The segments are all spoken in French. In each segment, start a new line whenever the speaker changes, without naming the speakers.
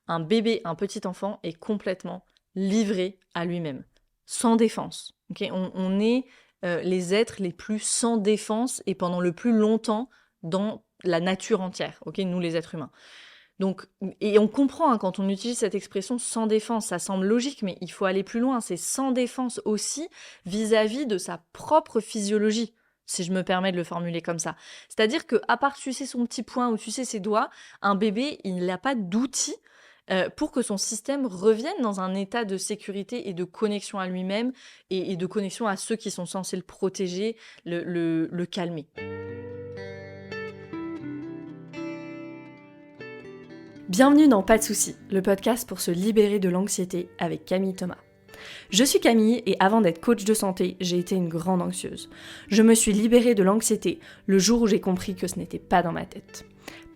un bébé, un petit enfant est complètement livré à lui-même, sans défense. Okay, on est les êtres les plus sans défense et pendant le plus longtemps dans la nature entière, okay, nous les êtres humains. Donc, et on comprend quand on utilise cette expression sans défense, ça semble logique, mais il faut aller plus loin. C'est sans défense aussi vis-à-vis de sa propre physiologie, si je me permets de le formuler comme ça. C'est-à-dire que, à part sucer son petit poing ou sucer ses doigts, un bébé, il n'a pas d'outils pour que son système revienne dans un état de sécurité et de connexion à lui-même et de connexion à ceux qui sont censés le protéger, le calmer. Bienvenue dans Pas de soucis, le podcast pour se libérer de l'anxiété avec Camille Thomas. Je suis Camille et avant d'être coach de santé, j'ai été une grande anxieuse. Je me suis libérée de l'anxiété le jour où j'ai compris que ce n'était pas dans ma tête.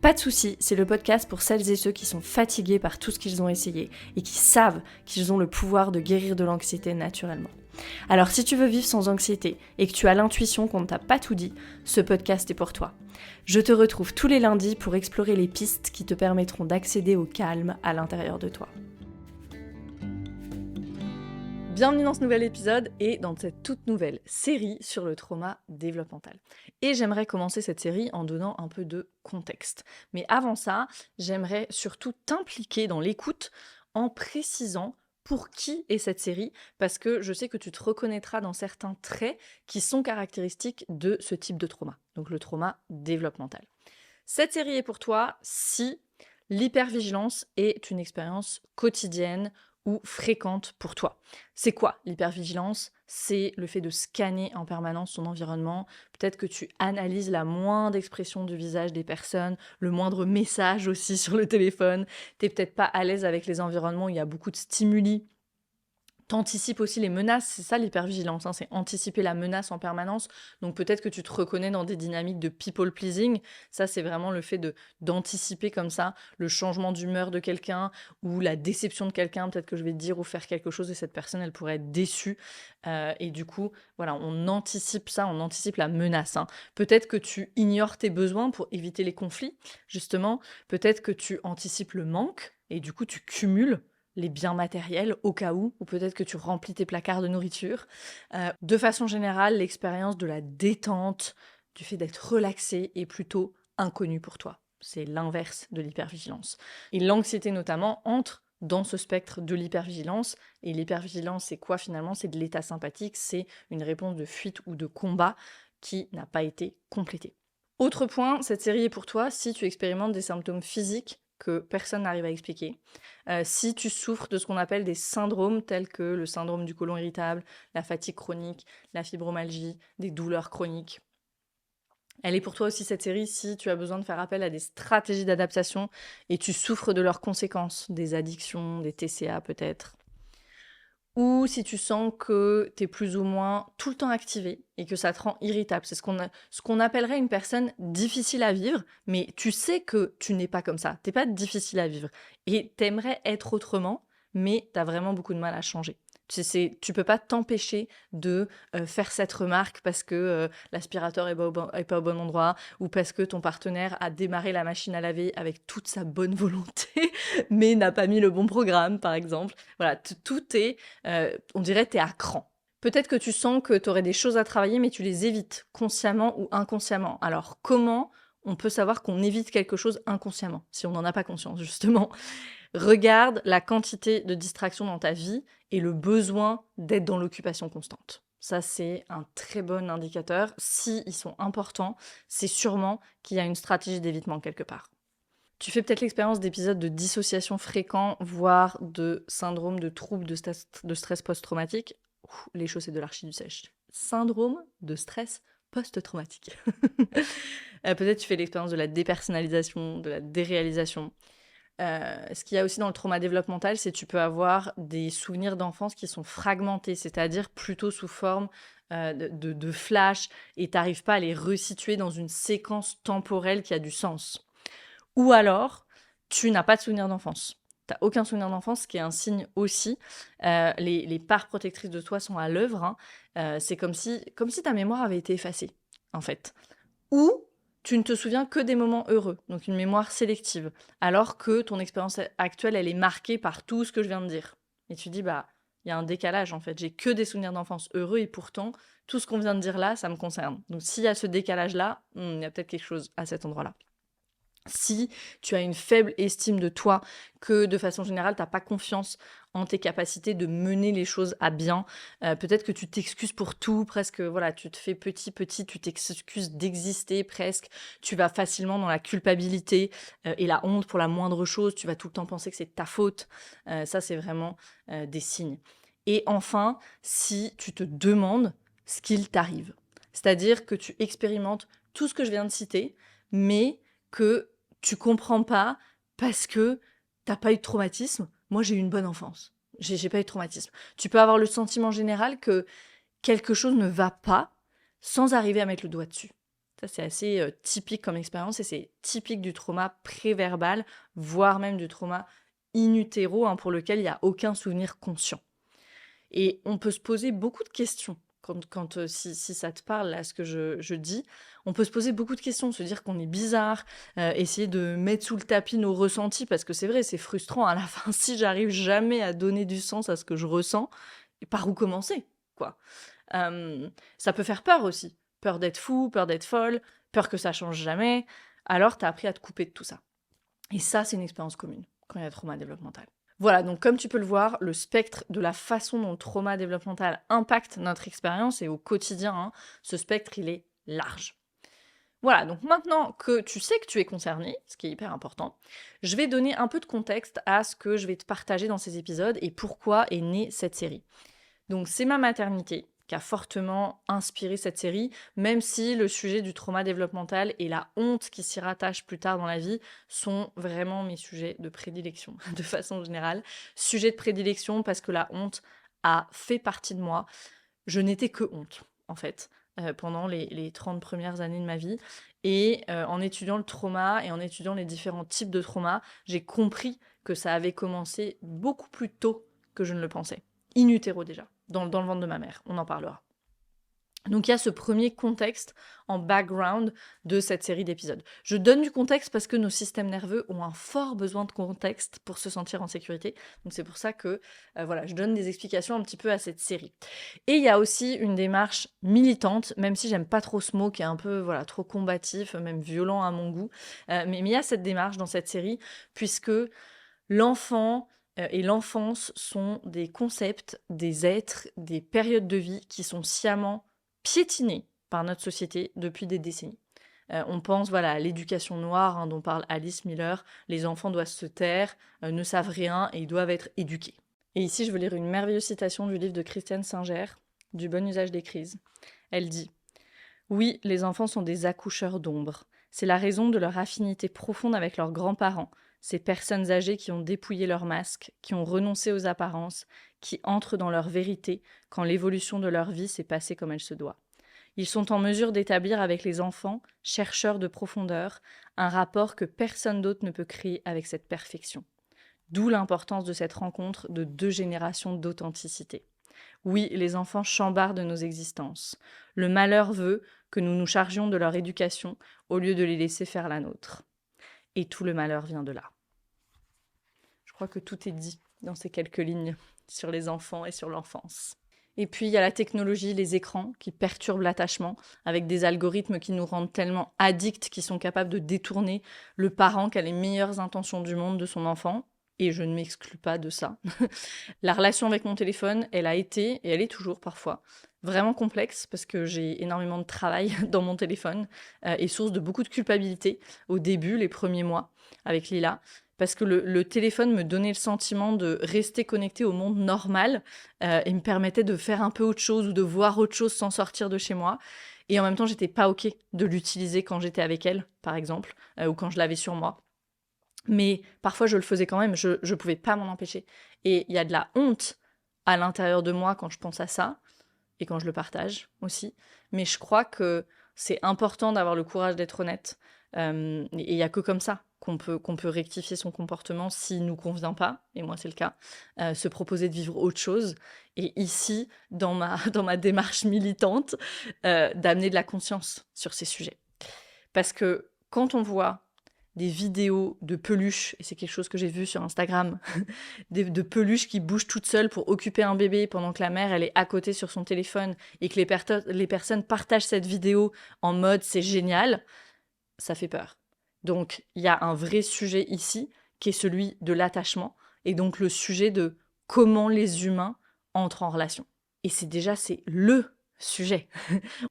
Pas de soucis, c'est le podcast pour celles et ceux qui sont fatigués par tout ce qu'ils ont essayé et qui savent qu'ils ont le pouvoir de guérir de l'anxiété naturellement. Alors si tu veux vivre sans anxiété et que tu as l'intuition qu'on ne t'a pas tout dit, ce podcast est pour toi. Je te retrouve tous les lundis pour explorer les pistes qui te permettront d'accéder au calme à l'intérieur de toi. Bienvenue dans ce nouvel épisode et dans cette toute nouvelle série sur le trauma développemental. Et j'aimerais commencer cette série en donnant un peu de contexte. Mais avant ça, j'aimerais surtout t'impliquer dans l'écoute en précisant pour qui est cette série, parce que je sais que tu te reconnaîtras dans certains traits qui sont caractéristiques de ce type de trauma, donc le trauma développemental. Cette série est pour toi si l'hypervigilance est une expérience quotidienne ou fréquente pour toi. C'est quoi l'hypervigilance ? C'est le fait de scanner en permanence ton environnement. Peut-être que tu analyses la moindre expression du visage des personnes, le moindre message aussi sur le téléphone. T'es peut-être pas à l'aise avec les environnements où il y a beaucoup de stimuli. T'anticipes aussi les menaces, c'est ça l'hypervigilance, c'est anticiper la menace en permanence. Donc peut-être que tu te reconnais dans des dynamiques de people pleasing. Ça, c'est vraiment le fait d'anticiper comme ça le changement d'humeur de quelqu'un ou la déception de quelqu'un. Peut-être que je vais dire ou faire quelque chose et cette personne, elle pourrait être déçue. Et du coup, voilà, on anticipe ça, on anticipe la menace. Peut-être que tu ignores tes besoins pour éviter les conflits, justement. Peut-être que tu anticipes le manque et du coup, tu cumules les biens matériels au cas où, ou peut-être que tu remplis tes placards de nourriture. De façon générale, l'expérience de la détente, du fait d'être relaxé est plutôt inconnue pour toi. C'est l'inverse de l'hypervigilance. Et l'anxiété notamment entre dans ce spectre de l'hypervigilance. Et l'hypervigilance, c'est quoi finalement ? C'est de l'état sympathique, c'est une réponse de fuite ou de combat qui n'a pas été complétée. Autre point, cette série est pour toi si tu expérimentes des symptômes physiques que personne n'arrive à expliquer. Si tu souffres de ce qu'on appelle des syndromes tels que le syndrome du côlon irritable, la fatigue chronique, la fibromyalgie, des douleurs chroniques. Elle est pour toi aussi cette série si tu as besoin de faire appel à des stratégies d'adaptation et tu souffres de leurs conséquences, des addictions, des TCA peut-être. Ou si tu sens que tu es plus ou moins tout le temps activé et que ça te rend irritable. C'est ce qu'on appellerait une personne difficile à vivre, mais tu sais que tu n'es pas comme ça. T'es pas difficile à vivre. Et t'aimerais être autrement, mais t'as vraiment beaucoup de mal à changer. Tu peux pas t'empêcher de faire cette remarque parce que l'aspirateur est pas au bon endroit ou parce que ton partenaire a démarré la machine à laver avec toute sa bonne volonté mais n'a pas mis le bon programme, par exemple. Voilà, tout est, on dirait, t'es à cran. Peut-être que tu sens que tu aurais des choses à travailler, mais tu les évites, consciemment ou inconsciemment. Alors, comment on peut savoir qu'on évite quelque chose inconsciemment, si on n'en a pas conscience, justement ? Regarde la quantité de distractions dans ta vie et le besoin d'être dans l'occupation constante. Ça, c'est un très bon indicateur. S'ils sont importants, c'est sûrement qu'il y a une stratégie d'évitement quelque part. Tu fais peut-être l'expérience d'épisodes de dissociation fréquents, voire de syndrome de trouble de stress post-traumatique. Les choses, c'est de l'archi du sèche. Syndrome de stress post-traumatique. Peut-être tu fais l'expérience de la dépersonnalisation, de la déréalisation. Ce qu'il y a aussi dans le trauma développemental, c'est que tu peux avoir des souvenirs d'enfance qui sont fragmentés, c'est-à-dire plutôt sous forme de flash, et tu n'arrives pas à les resituer dans une séquence temporelle qui a du sens. Ou alors, tu n'as pas de souvenir d'enfance. Tu n'as aucun souvenir d'enfance, ce qui est un signe aussi. Les parts protectrices de toi sont à l'œuvre. C'est comme si ta mémoire avait été effacée, en fait. Ou tu ne te souviens que des moments heureux, donc une mémoire sélective, alors que ton expérience actuelle, elle est marquée par tout ce que je viens de dire. Et tu dis, bah, il y a un décalage en fait, j'ai que des souvenirs d'enfance heureux et pourtant, tout ce qu'on vient de dire là, ça me concerne. Donc s'il y a ce décalage-là, il y a peut-être quelque chose à cet endroit-là. Si tu as une faible estime de toi, que de façon générale, tu n'as pas confiance en tes capacités de mener les choses à bien, peut-être que tu t'excuses pour tout, presque, voilà, tu te fais petit, tu t'excuses d'exister presque, tu vas facilement dans la culpabilité et la honte pour la moindre chose, tu vas tout le temps penser que c'est de ta faute, ça c'est vraiment des signes. Et enfin, si tu te demandes ce qu'il t'arrive, c'est-à-dire que tu expérimentes tout ce que je viens de citer, mais que tu comprends pas parce que t'as pas eu de traumatisme. Moi, j'ai eu une bonne enfance. J'ai pas eu de traumatisme. Tu peux avoir le sentiment général que quelque chose ne va pas sans arriver à mettre le doigt dessus. Ça, c'est assez typique comme expérience et c'est typique du trauma préverbal, voire même du trauma in utero, pour lequel il n'y a aucun souvenir conscient. Et on peut se poser beaucoup de questions si ça te parle, là, ce que je dis, on peut se poser beaucoup de questions, se dire qu'on est bizarre, essayer de mettre sous le tapis nos ressentis, parce que c'est vrai, c'est frustrant à la fin, si j'arrive jamais à donner du sens à ce que je ressens, par où commencer, quoi. Ça peut faire peur aussi, peur d'être fou, peur d'être folle, peur que ça change jamais, alors t'as appris à te couper de tout ça. Et ça, c'est une expérience commune, quand il y a trauma développemental. Voilà, donc comme tu peux le voir, le spectre de la façon dont le trauma développemental impacte notre expérience et au quotidien, ce spectre, il est large. Voilà, donc maintenant que tu sais que tu es concerné, ce qui est hyper important, je vais donner un peu de contexte à ce que je vais te partager dans ces épisodes et pourquoi est née cette série. Donc c'est ma maternité qui a fortement inspiré cette série, même si le sujet du trauma développemental et la honte qui s'y rattache plus tard dans la vie sont vraiment mes sujets de prédilection, de façon générale. Sujet de prédilection parce que la honte a fait partie de moi. Je n'étais que honte, en fait, pendant les 30 premières années de ma vie. Et en étudiant le trauma et en étudiant les différents types de trauma, j'ai compris que ça avait commencé beaucoup plus tôt que je ne le pensais. In utero déjà, dans le ventre de ma mère, on en parlera. Donc il y a ce premier contexte en background de cette série d'épisodes. Je donne du contexte parce que nos systèmes nerveux ont un fort besoin de contexte pour se sentir en sécurité. Donc c'est pour ça que voilà, je donne des explications un petit peu à cette série. Et il y a aussi une démarche militante, même si j'aime pas trop ce mot qui est un peu voilà, trop combatif, même violent à mon goût. Mais il y a cette démarche dans cette série puisque l'enfant et l'enfance sont des concepts, des êtres, des périodes de vie qui sont sciemment piétinés par notre société depuis des décennies. On pense voilà, à l'éducation noire dont parle Alice Miller. Les enfants doivent se taire, ne savent rien et ils doivent être éduqués. Et ici, je veux lire une merveilleuse citation du livre de Christiane Singer, Du bon usage des crises. Elle dit « Oui, les enfants sont des accoucheurs d'ombre. C'est la raison de leur affinité profonde avec leurs grands-parents, ces personnes âgées qui ont dépouillé leur masque, qui ont renoncé aux apparences, qui entrent dans leur vérité quand l'évolution de leur vie s'est passée comme elle se doit. Ils sont en mesure d'établir avec les enfants, chercheurs de profondeur, un rapport que personne d'autre ne peut créer avec cette perfection. D'où l'importance de cette rencontre de 2 générations d'authenticité. Oui, les enfants chambardent nos existences. Le malheur veut que nous nous chargions de leur éducation au lieu de les laisser faire la nôtre. Et tout le malheur vient de là. » Je crois que tout est dit dans ces quelques lignes sur les enfants et sur l'enfance. Et puis, il y a la technologie, les écrans qui perturbent l'attachement avec des algorithmes qui nous rendent tellement addicts qu'ils sont capables de détourner le parent qui a les meilleures intentions du monde de son enfant. Et je ne m'exclus pas de ça. La relation avec mon téléphone, elle a été, et elle est toujours parfois, vraiment complexe parce que j'ai énormément de travail dans mon téléphone et source de beaucoup de culpabilité au début, les premiers mois, avec Lila. Parce que le téléphone me donnait le sentiment de rester connecté au monde normal et me permettait de faire un peu autre chose ou de voir autre chose sans sortir de chez moi. Et en même temps, j'étais pas OK de l'utiliser quand j'étais avec elle, par exemple, ou quand je l'avais sur moi. Mais parfois, je le faisais quand même, je pouvais pas m'en empêcher. Et il y a de la honte à l'intérieur de moi quand je pense à ça, et quand je le partage aussi. Mais je crois que c'est important d'avoir le courage d'être honnête. Et il n'y a que comme ça qu'on peut rectifier son comportement s'il ne nous convient pas, et moi c'est le cas, se proposer de vivre autre chose. Et ici, dans ma démarche militante, d'amener de la conscience sur ces sujets. Parce que quand on voit des vidéos de peluches, et c'est quelque chose que j'ai vu sur Instagram, de peluches qui bougent toutes seules pour occuper un bébé pendant que la mère, elle est à côté sur son téléphone, et que les personnes partagent cette vidéo en mode c'est génial, ça fait peur. Donc, il y a un vrai sujet ici, qui est celui de l'attachement, et donc le sujet de comment les humains entrent en relation. Et c'est le sujet.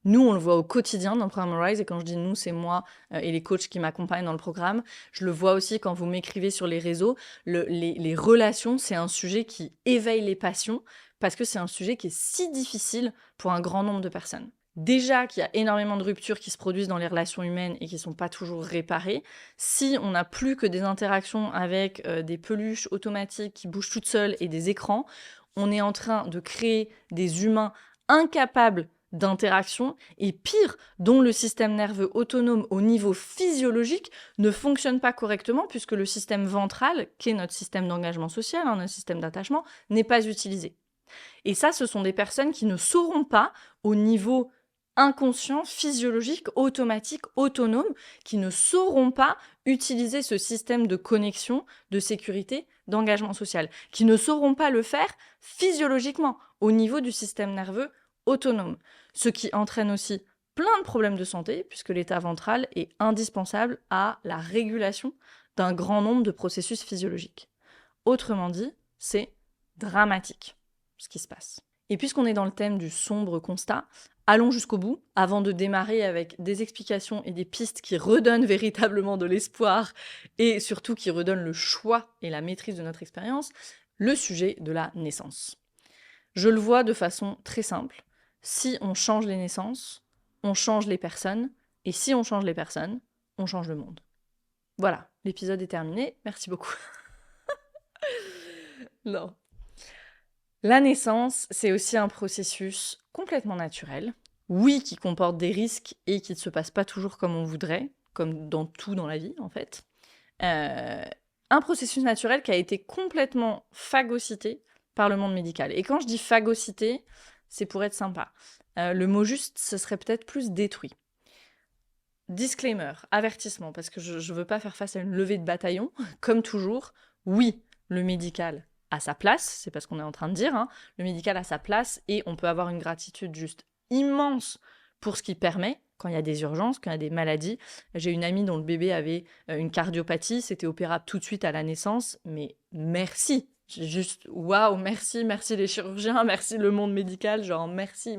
Nous, on le voit au quotidien dans le programme Rise, et quand je dis nous, c'est moi et les coachs qui m'accompagnent dans le programme. Je le vois aussi quand vous m'écrivez sur les réseaux. Les relations, c'est un sujet qui éveille les passions, parce que c'est un sujet qui est si difficile pour un grand nombre de personnes. Déjà qu'il y a énormément de ruptures qui se produisent dans les relations humaines et qui ne sont pas toujours réparées, si on n'a plus que des interactions avec des peluches automatiques qui bougent toutes seules et des écrans, on est en train de créer des humains incapables d'interaction et pire, dont le système nerveux autonome au niveau physiologique ne fonctionne pas correctement puisque le système ventral, qui est notre système d'engagement social, notre système d'attachement, n'est pas utilisé. Et ça, ce sont des personnes qui ne sauront pas, au niveau inconscient, physiologique, automatique, autonome, qui ne sauront pas utiliser ce système de connexion, de sécurité, d'engagement social, qui ne sauront pas le faire physiologiquement, au niveau du système nerveux autonome. Ce qui entraîne aussi plein de problèmes de santé, puisque l'état ventral est indispensable à la régulation d'un grand nombre de processus physiologiques. Autrement dit, c'est dramatique ce qui se passe. Et puisqu'on est dans le thème du sombre constat, allons jusqu'au bout, avant de démarrer avec des explications et des pistes qui redonnent véritablement de l'espoir et surtout qui redonnent le choix et la maîtrise de notre expérience, le sujet de la naissance. Je le vois de façon très simple. Si on change les naissances, on change les personnes, et si on change les personnes, on change le monde. Voilà, l'épisode est terminé, merci beaucoup. Non. La naissance, c'est aussi un processus complètement naturel, oui, qui comporte des risques et qui ne se passe pas toujours comme on voudrait, comme dans tout dans la vie en fait. Un processus naturel qui a été complètement phagocyté par le monde médical. Et quand je dis phagocyté, c'est pour être sympa. Le mot juste, ce serait peut-être plus détruit. Disclaimer, avertissement, parce que je ne veux pas faire face à une levée de bataillon. Comme toujours, oui, le médical a sa place, c'est pas ce qu'on est en train de dire, hein. Le médical a sa place et on peut avoir une gratitude juste immense pour ce qu'il permet quand il y a des urgences, quand il y a des maladies. J'ai une amie dont le bébé avait une cardiopathie, c'était opérable tout de suite à la naissance, mais merci. Juste, waouh, merci les chirurgiens, merci le monde médical, genre merci.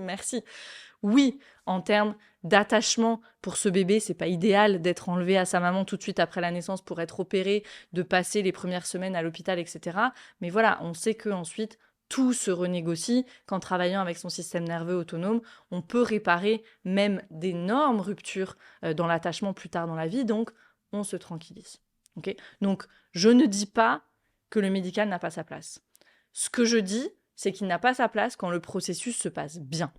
Oui, en termes d'attachement pour ce bébé, c'est pas idéal d'être enlevé à sa maman tout de suite après la naissance pour être opéré, de passer les premières semaines à l'hôpital, etc. Mais voilà, on sait qu'ensuite, tout se renégocie, qu'en travaillant avec son système nerveux autonome, on peut réparer même d'énormes ruptures dans l'attachement plus tard dans la vie, donc on se tranquillise. Okay ? Donc, je ne dis pas que le médical n'a pas sa place. Ce que je dis, c'est qu'il n'a pas sa place quand le processus se passe bien.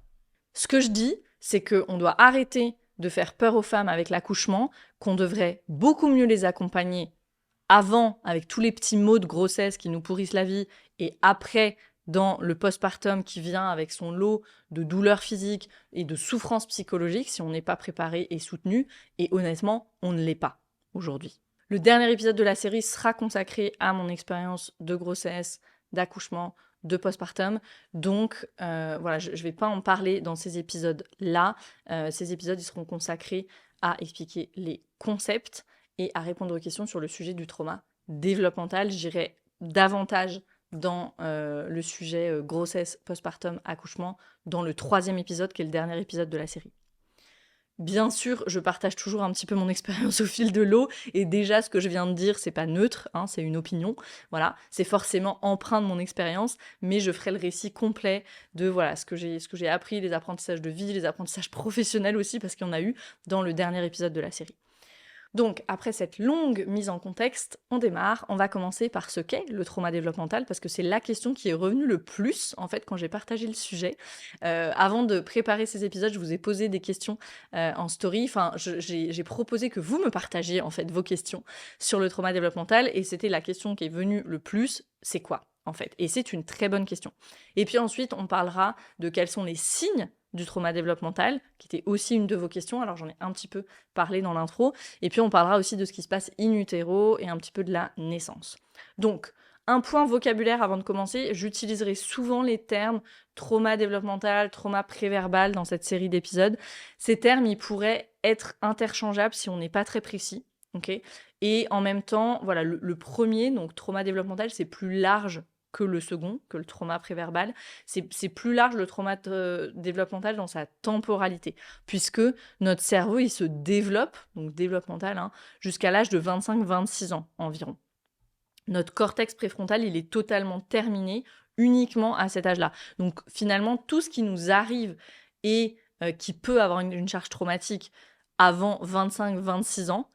Ce que je dis, c'est qu'on doit arrêter de faire peur aux femmes avec l'accouchement, qu'on devrait beaucoup mieux les accompagner avant avec tous les petits maux de grossesse qui nous pourrissent la vie et après dans le postpartum qui vient avec son lot de douleurs physiques et de souffrances psychologiques si on n'est pas préparé et soutenu. Et honnêtement, on ne l'est pas aujourd'hui. Le dernier épisode de la série sera consacré à mon expérience de grossesse, d'accouchement, de postpartum. Donc, voilà, je ne vais pas en parler dans ces épisodes-là. Ces épisodes, ils seront consacrés à expliquer les concepts et à répondre aux questions sur le sujet du trauma développemental. J'irai davantage dans le sujet grossesse, postpartum, accouchement, dans le 3e épisode, qui est le dernier épisode de la série. Bien sûr, je partage toujours un petit peu mon expérience au fil de l'eau, et déjà, ce que je viens de dire, c'est pas neutre, hein, c'est une opinion, voilà, c'est forcément empreint de mon expérience, mais je ferai le récit complet de voilà ce que j'ai appris, les apprentissages de vie, les apprentissages professionnels aussi, parce qu'il y en a eu dans le dernier épisode de la série. Donc, après cette longue mise en contexte, on démarre. On va commencer par ce qu'est le trauma développemental, parce que c'est la question qui est revenue le plus, en fait, quand j'ai partagé le sujet. Avant de préparer ces épisodes, je vous ai posé des questions en story. Enfin, j'ai proposé que vous me partagiez, en fait, vos questions sur le trauma développemental, et c'était la question qui est venue le plus, c'est quoi, en fait? Et c'est une très bonne question. Et puis ensuite, on parlera de quels sont les signes du trauma développemental, qui était aussi une de vos questions, alors j'en ai un petit peu parlé dans l'intro, et puis on parlera aussi de ce qui se passe in utero et un petit peu de la naissance. Donc, un point vocabulaire avant de commencer, j'utiliserai souvent les termes trauma développemental, trauma préverbal dans cette série d'épisodes. Ces termes, ils pourraient être interchangeables si on n'est pas très précis, ok ? Et en même temps, voilà, le premier, donc trauma développemental, c'est plus large que le second, que le trauma préverbal. C'est plus large le trauma développemental dans sa temporalité, puisque notre cerveau, il se développe, donc développemental, hein, jusqu'à l'âge de 25-26 ans environ. Notre cortex préfrontal, il est totalement terminé uniquement à cet âge-là. Donc finalement, tout ce qui nous arrive et qui peut avoir une charge traumatique avant 25-26 ans,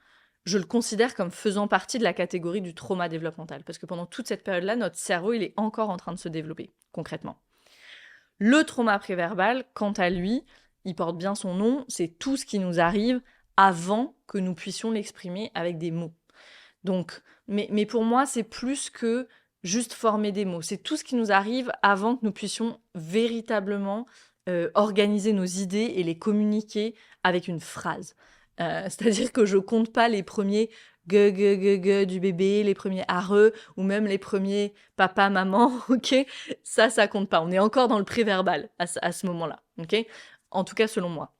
je le considère comme faisant partie de la catégorie du trauma développemental. Parce que pendant toute cette période-là, notre cerveau, il est encore en train de se développer, concrètement. Le trauma préverbal, quant à lui, il porte bien son nom, c'est tout ce qui nous arrive avant que nous puissions l'exprimer avec des mots. Donc, mais pour moi, c'est plus que juste former des mots. C'est tout ce qui nous arrive avant que nous puissions véritablement organiser nos idées et les communiquer avec une phrase. C'est-à-dire que je compte pas les premiers gue du bébé, les premiers areux, ou même les premiers papa, maman, ok ? Ça compte pas. On est encore dans le préverbal à ce moment-là, ok ? En tout cas, selon moi.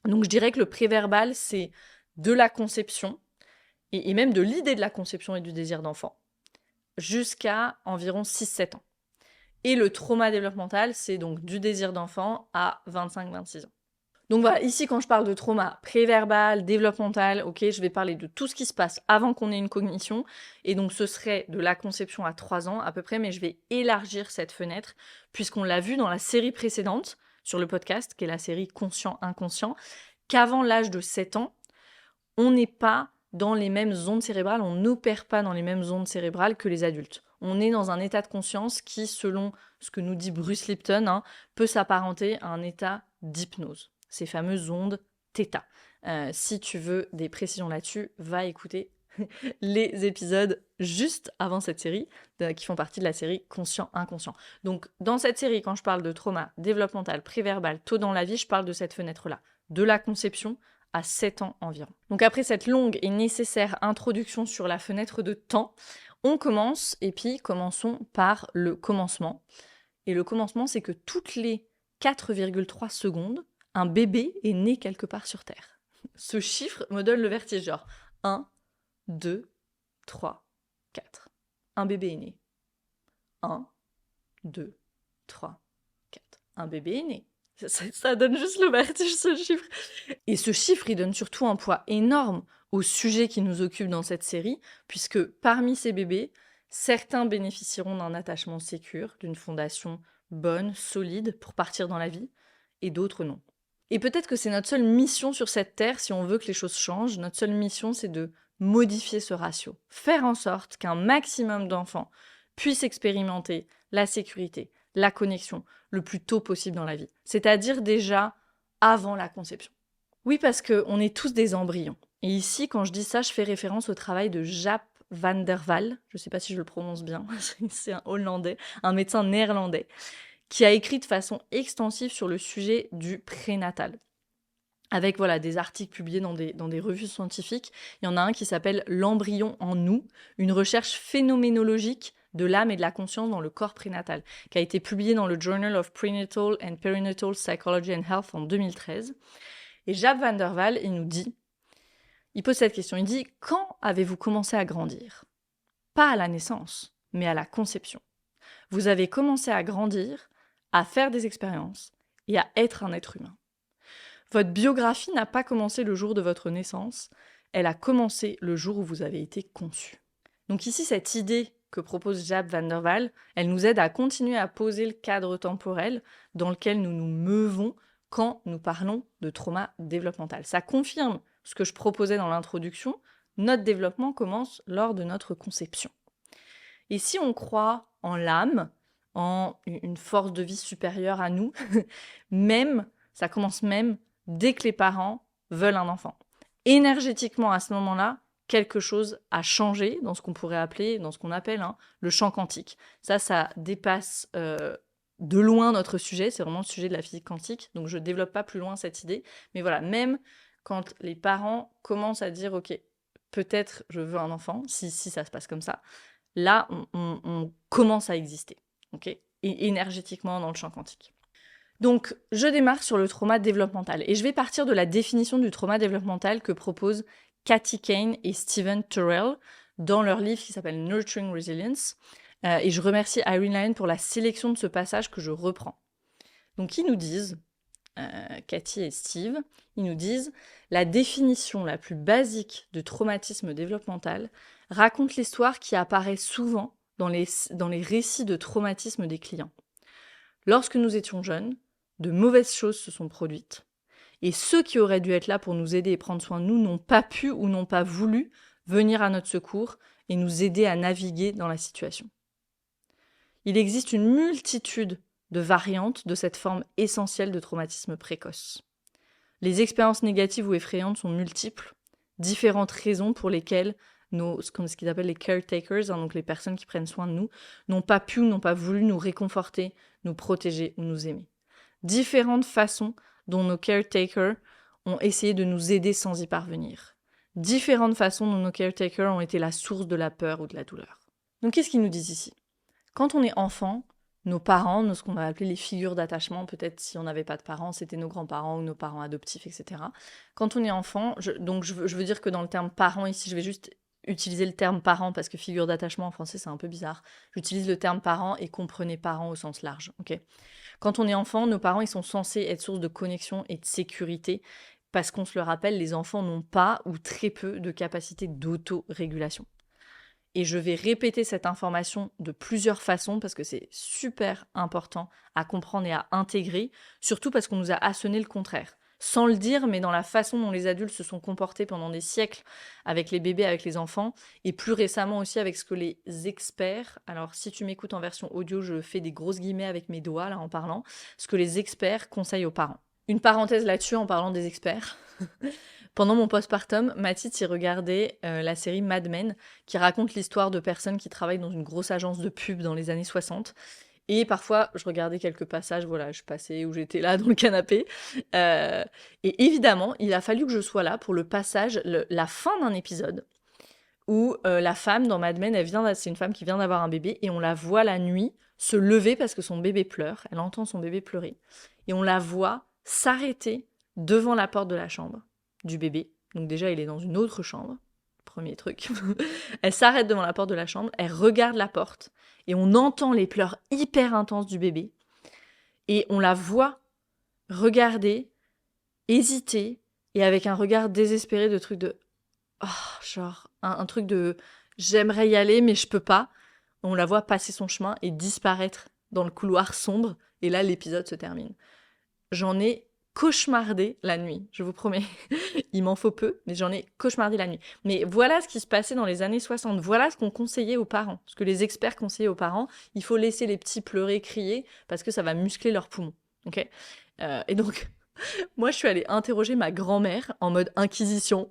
Donc, je dirais que le préverbal, c'est de la conception, et même de l'idée de la conception et du désir d'enfant, jusqu'à environ 6-7 ans. Et le trauma développemental, c'est donc du désir d'enfant à 25-26 ans. Donc voilà, ici quand je parle de trauma préverbal, développemental, ok, je vais parler de tout ce qui se passe avant qu'on ait une cognition, et donc ce serait de la conception à 3 ans à peu près, mais je vais élargir cette fenêtre, puisqu'on l'a vu dans la série précédente sur le podcast, qui est la série Conscient-Inconscient, qu'avant l'âge de 7 ans, on n'est pas dans les mêmes ondes cérébrales, on n'opère pas dans les mêmes ondes cérébrales que les adultes. On est dans un état de conscience qui, selon ce que nous dit Bruce Lipton, hein, peut s'apparenter à un état d'hypnose, ces fameuses ondes θ. Si tu veux des précisions là-dessus, va écouter les épisodes juste avant cette série, qui font partie de la série Conscient-Inconscient. Donc, dans cette série, quand je parle de trauma développemental, préverbal, tôt dans la vie, je parle de cette fenêtre-là, de la conception à 7 ans environ. Donc après cette longue et nécessaire introduction sur la fenêtre de temps, on commence, et puis commençons par le commencement. Et le commencement, c'est que toutes les 4,3 secondes, un bébé est né quelque part sur Terre. Ce chiffre me donne le vertige, genre 1, 2, 3, 4. Un bébé est né. 1, 2, 3, 4. Un bébé est né. Ça donne juste le vertige, ce chiffre. Et ce chiffre, il donne surtout un poids énorme au sujet qui nous occupe dans cette série, puisque parmi ces bébés, certains bénéficieront d'un attachement sécure, d'une fondation bonne, solide, pour partir dans la vie, et d'autres non. Et peut-être que c'est notre seule mission sur cette terre, si on veut que les choses changent, notre seule mission, c'est de modifier ce ratio. Faire en sorte qu'un maximum d'enfants puissent expérimenter la sécurité, la connexion, le plus tôt possible dans la vie. C'est-à-dire déjà avant la conception. Oui, parce qu'on est tous des embryons. Et ici, quand je dis ça, je fais référence au travail de Jaap van der Wal, je ne sais pas si je le prononce bien, c'est un Hollandais, un médecin néerlandais, qui a écrit de façon extensive sur le sujet du prénatal. Avec voilà, des articles publiés dans des revues scientifiques. Il y en a un qui s'appelle « L'embryon en nous », une recherche phénoménologique de l'âme et de la conscience dans le corps prénatal, qui a été publié dans le Journal of Prenatal and Perinatal Psychology and Health en 2013. Et Jaap van der Wal, il pose cette question, il dit « Quand avez-vous commencé à grandir ? Pas à la naissance, mais à la conception. Vous avez commencé à grandir, à faire des expériences et à être un être humain. Votre biographie n'a pas commencé le jour de votre naissance, elle a commencé le jour où vous avez été conçu. » Donc ici, cette idée que propose Jaap van der Wal, elle nous aide à continuer à poser le cadre temporel dans lequel nous nous meuvons quand nous parlons de trauma développemental. Ça confirme ce que je proposais dans l'introduction, notre développement commence lors de notre conception. Et si on croit en l'âme, en une force de vie supérieure à nous, ça commence même dès que les parents veulent un enfant. Énergétiquement, à ce moment-là, quelque chose a changé dans ce qu'on pourrait appeler, dans ce qu'on appelle le champ quantique. Ça dépasse de loin notre sujet, c'est vraiment le sujet de la physique quantique, donc je développe pas plus loin cette idée. Mais voilà, même quand les parents commencent à dire « Ok, peut-être je veux un enfant, si ça se passe comme ça », là, on commence à exister, ok, et énergétiquement dans le champ quantique. Donc, je démarre sur le trauma développemental, et je vais partir de la définition du trauma développemental que proposent Kathy Kane et Stephen Turrell dans leur livre qui s'appelle Nurturing Resilience. Et je remercie Irene Lyon pour la sélection de ce passage que je reprends. Donc, ils nous disent, Cathy et Steve, ils nous disent « La définition la plus basique de traumatisme développemental raconte l'histoire qui apparaît souvent dans les récits de traumatisme des clients. Lorsque nous étions jeunes, de mauvaises choses se sont produites, et ceux qui auraient dû être là pour nous aider et prendre soin de nous n'ont pas pu ou n'ont pas voulu venir à notre secours et nous aider à naviguer dans la situation. Il existe une multitude de variantes de cette forme essentielle de traumatisme précoce. Les expériences négatives ou effrayantes sont multiples, différentes raisons pour lesquelles ce qu'ils appellent les caretakers, donc les personnes qui prennent soin de nous, n'ont pas pu ou n'ont pas voulu nous réconforter, nous protéger ou nous aimer. Différentes façons dont nos caretakers ont essayé de nous aider sans y parvenir. Différentes façons dont nos caretakers ont été la source de la peur ou de la douleur. Donc qu'est-ce qu'ils nous disent ici ? Quand on est enfant, nos parents, ce qu'on va appeler les figures d'attachement, peut-être si on n'avait pas de parents, c'était nos grands-parents ou nos parents adoptifs, etc. Quand on est enfant, je veux dire que dans le terme parents ici, je vais juste utiliser le terme parent parce que figure d'attachement en français c'est un peu bizarre. J'utilise le terme parent et comprenez parents au sens large. Okay. Quand on est enfant, nos parents ils sont censés être source de connexion et de sécurité parce qu'on se le rappelle, les enfants n'ont pas ou très peu de capacité d'autorégulation. Et je vais répéter cette information de plusieurs façons parce que c'est super important à comprendre et à intégrer, surtout parce qu'on nous a asséné le contraire. Sans le dire, mais dans la façon dont les adultes se sont comportés pendant des siècles avec les bébés, avec les enfants, et plus récemment aussi avec ce que les experts, alors si tu m'écoutes en version audio, je fais des grosses guillemets avec mes doigts là en parlant, ce que les experts conseillent aux parents. Une parenthèse là-dessus en parlant des experts. Pendant mon postpartum, Mathilde y regardait la série Mad Men, qui raconte l'histoire de personnes qui travaillent dans une grosse agence de pub dans les années 60. Et parfois, je regardais quelques passages, voilà, je passais où j'étais là dans le canapé. Et évidemment, il a fallu que je sois là pour le passage, la fin d'un épisode, où la femme dans Mad Men, c'est une femme qui vient d'avoir un bébé, et on la voit la nuit se lever parce que son bébé pleure. Elle entend son bébé pleurer. Et on la voit s'arrêter devant la porte de la chambre du bébé. Donc déjà, il est dans une autre chambre. Premier truc. Elle s'arrête devant la porte de la chambre, elle regarde la porte, et on entend les pleurs hyper intenses du bébé. Et on la voit regarder, hésiter, et avec un regard désespéré de truc de... Oh, genre, un truc de... J'aimerais y aller, mais je peux pas. On la voit passer son chemin et disparaître dans le couloir sombre. Et là, l'épisode se termine. J'en ai cauchemardé la nuit, je vous promets. Il m'en faut peu, mais j'en ai cauchemardé la nuit. Mais voilà ce qui se passait dans les années 60. Voilà ce qu'on conseillait aux parents. Ce que les experts conseillaient aux parents. Il faut laisser les petits pleurer, crier, parce que ça va muscler leurs poumons. Okay, et donc, moi, je suis allée interroger ma grand-mère en mode inquisition.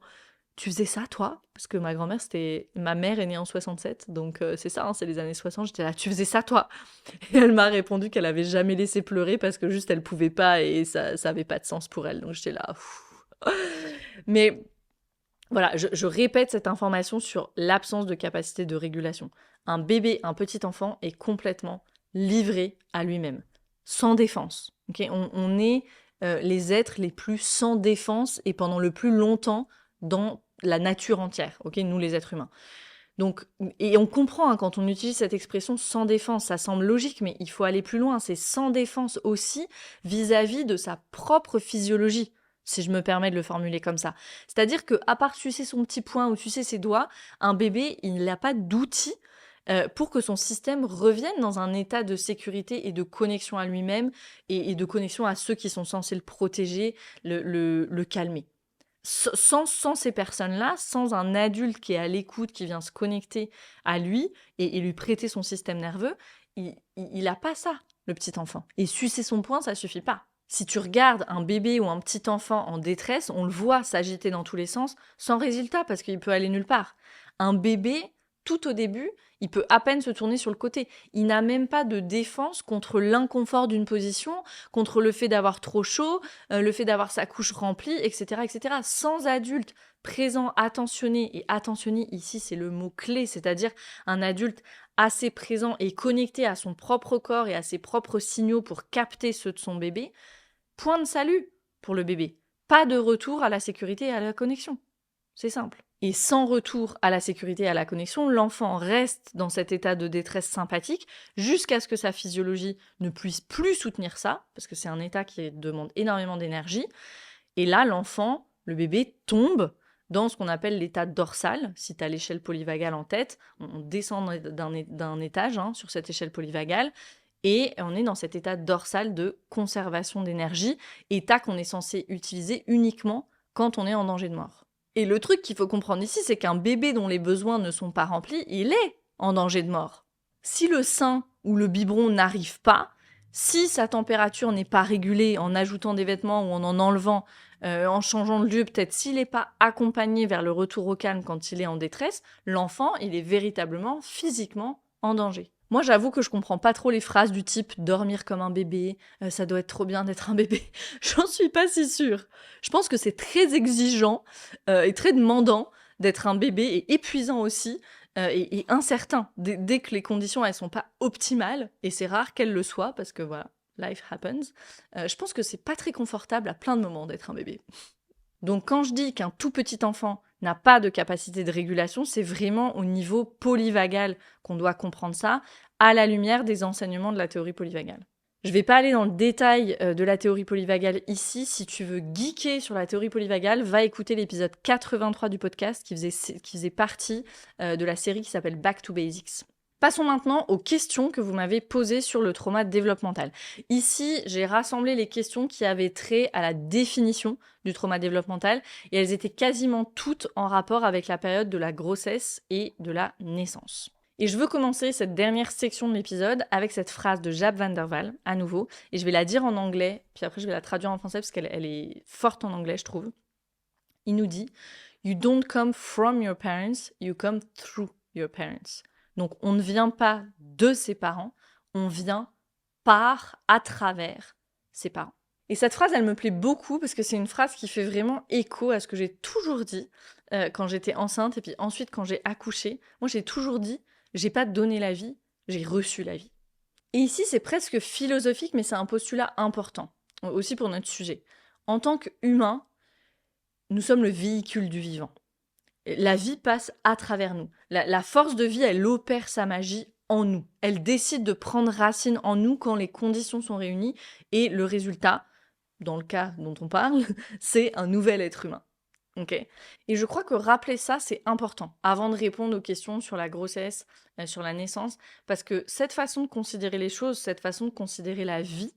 Tu faisais ça, toi ? Parce que ma grand-mère, ma mère est née en 67, donc c'est ça, hein, c'est les années 60. J'étais là, tu faisais ça, toi ? Et elle m'a répondu qu'elle avait jamais laissé pleurer parce que juste elle pouvait pas et ça avait pas de sens pour elle. Donc j'étais là. Mais voilà, je répète cette information sur l'absence de capacité de régulation. Un bébé, un petit enfant est complètement livré à lui-même, sans défense. Okay, on est les êtres les plus sans défense et pendant le plus longtemps dans la nature entière, okay, nous les êtres humains. Donc, et on comprend hein, quand on utilise cette expression sans défense, ça semble logique, mais il faut aller plus loin. C'est sans défense aussi vis-à-vis de sa propre physiologie, si je me permets de le formuler comme ça. C'est-à-dire qu'à part sucer son petit poing ou sucer ses doigts, un bébé, il n'a pas d'outils pour que son système revienne dans un état de sécurité et de connexion à lui-même et de connexion à ceux qui sont censés le protéger, le calmer. Sans ces personnes-là, sans un adulte qui est à l'écoute, qui vient se connecter à lui et lui prêter son système nerveux, il n'a pas ça, le petit enfant. Et sucer son poing, ça suffit pas. Si tu regardes un bébé ou un petit enfant en détresse, on le voit s'agiter dans tous les sens, sans résultat, parce qu'il peut aller nulle part. Un bébé tout au début, il peut à peine se tourner sur le côté. Il n'a même pas de défense contre l'inconfort d'une position, contre le fait d'avoir trop chaud, le fait d'avoir sa couche remplie, etc., etc. Sans adulte présent, attentionné, et attentionné ici c'est le mot clé, c'est-à-dire un adulte assez présent et connecté à son propre corps et à ses propres signaux pour capter ceux de son bébé, point de salut pour le bébé. Pas de retour à la sécurité et à la connexion. C'est simple. Et sans retour à la sécurité et à la connexion, l'enfant reste dans cet état de détresse sympathique jusqu'à ce que sa physiologie ne puisse plus soutenir ça, parce que c'est un état qui demande énormément d'énergie. Et là, l'enfant, le bébé, tombe dans ce qu'on appelle l'état dorsal. Si tu as l'échelle polyvagale en tête, on descend d'un étage sur cette échelle polyvagale, et on est dans cet état dorsal de conservation d'énergie, état qu'on est censé utiliser uniquement quand on est en danger de mort. Et le truc qu'il faut comprendre ici, c'est qu'un bébé dont les besoins ne sont pas remplis, il est en danger de mort. Si le sein ou le biberon n'arrive pas, si sa température n'est pas régulée en ajoutant des vêtements ou en enlevant, en changeant de lieu, peut-être s'il n'est pas accompagné vers le retour au calme quand il est en détresse, l'enfant, il est véritablement, physiquement en danger. Moi, j'avoue que je comprends pas trop les phrases du type « dormir comme un bébé »,« ça doit être trop bien d'être un bébé ». J'en suis pas si sûre. Je pense que c'est très exigeant et très demandant d'être un bébé et épuisant aussi et incertain. Dès que les conditions, elles sont pas optimales, et c'est rare qu'elles le soient parce que voilà, life happens, je pense que c'est pas très confortable à plein de moments d'être un bébé. Donc quand je dis qu'un tout petit enfant n'a pas de capacité de régulation, c'est vraiment au niveau polyvagal qu'on doit comprendre ça, à la lumière des enseignements de la théorie polyvagale. Je ne vais pas aller dans le détail de la théorie polyvagale ici. Si tu veux geeker sur la théorie polyvagale, va écouter l'épisode 83 du podcast qui faisait partie de la série qui s'appelle Back to Basics. Passons maintenant aux questions que vous m'avez posées sur le trauma développemental. Ici, j'ai rassemblé les questions qui avaient trait à la définition du trauma développemental et elles étaient quasiment toutes en rapport avec la période de la grossesse et de la naissance. Et je veux commencer cette dernière section de l'épisode avec cette phrase de Jaap van der Wal, à nouveau, et je vais la dire en anglais, puis après je vais la traduire en français parce qu'elle est forte en anglais, je trouve. Il nous dit « You don't come from your parents, you come through your parents ». Donc, on ne vient pas de ses parents, on vient à travers ses parents. Et cette phrase, elle me plaît beaucoup parce que c'est une phrase qui fait vraiment écho à ce que j'ai toujours dit quand j'étais enceinte et puis ensuite quand j'ai accouché. Moi, j'ai toujours dit, j'ai pas donné la vie, j'ai reçu la vie. Et ici, c'est presque philosophique, mais c'est un postulat important, aussi pour notre sujet. En tant qu'humain, nous sommes le véhicule du vivant. La vie passe à travers nous. La force de vie, elle opère sa magie en nous. Elle décide de prendre racine en nous quand les conditions sont réunies et le résultat, dans le cas dont on parle, c'est un nouvel être humain. Okay. Et je crois que rappeler ça, c'est important avant de répondre aux questions sur la grossesse, sur la naissance, parce que cette façon de considérer les choses, cette façon de considérer la vie,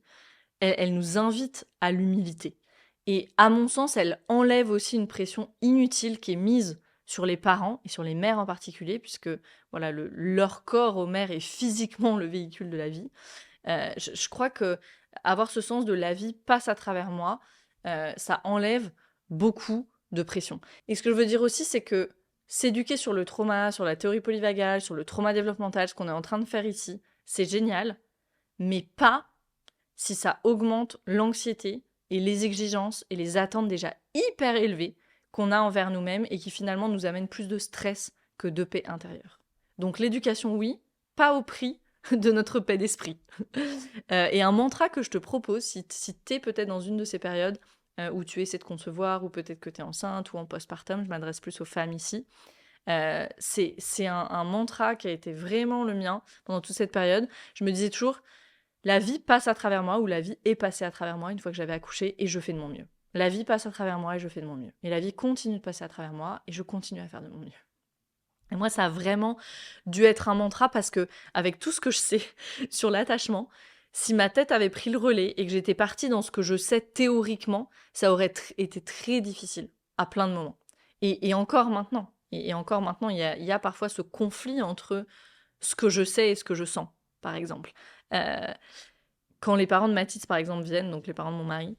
elle nous invite à l'humilité. Et à mon sens, elle enlève aussi une pression inutile qui est mise sur les parents et sur les mères en particulier, puisque voilà, leur corps aux mères est physiquement le véhicule de la vie. Je crois que avoir ce sens de la vie passe à travers moi, ça enlève beaucoup de pression. Et ce que je veux dire aussi, c'est que s'éduquer sur le trauma, sur la théorie polyvagale, sur le trauma développemental, ce qu'on est en train de faire ici, c'est génial, mais pas si ça augmente l'anxiété et les exigences et les attentes déjà hyper élevées qu'on a envers nous-mêmes et qui finalement nous amènent plus de stress que de paix intérieure. Donc l'éducation, oui, pas au prix de notre paix d'esprit. Et un mantra que je te propose, si tu es peut-être dans une de ces périodes où tu essaies de concevoir, ou peut-être que tu es enceinte ou en postpartum, je m'adresse plus aux femmes ici, c'est un mantra qui a été vraiment le mien pendant toute cette période. Je me disais toujours, la vie passe à travers moi, ou la vie est passée à travers moi une fois que j'avais accouché, et je fais de mon mieux. La vie passe à travers moi et je fais de mon mieux. Et la vie continue de passer à travers moi et je continue à faire de mon mieux. Et moi, ça a vraiment dû être un mantra parce que, avec tout ce que je sais sur l'attachement, si ma tête avait pris le relais et que j'étais partie dans ce que je sais théoriquement, ça aurait été très difficile à plein de moments. Et encore maintenant. Et encore maintenant, il y a parfois ce conflit entre ce que je sais et ce que je sens, par exemple. Quand les parents de Mathis, par exemple, viennent, donc les parents de mon mari,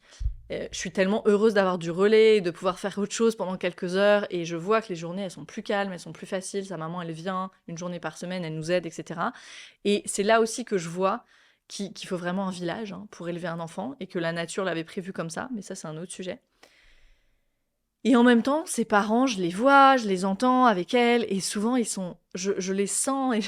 Je suis tellement heureuse d'avoir du relais, de pouvoir faire autre chose pendant quelques heures, et je vois que les journées, elles sont plus calmes, elles sont plus faciles. Sa maman, elle vient une journée par semaine, elle nous aide, etc. Et c'est là aussi que je vois qu'il faut vraiment un village, hein, pour élever un enfant, et que la nature l'avait prévu comme ça, mais ça, c'est un autre sujet. Et en même temps, ses parents, je les vois, je les entends avec elle, et souvent, je les sens et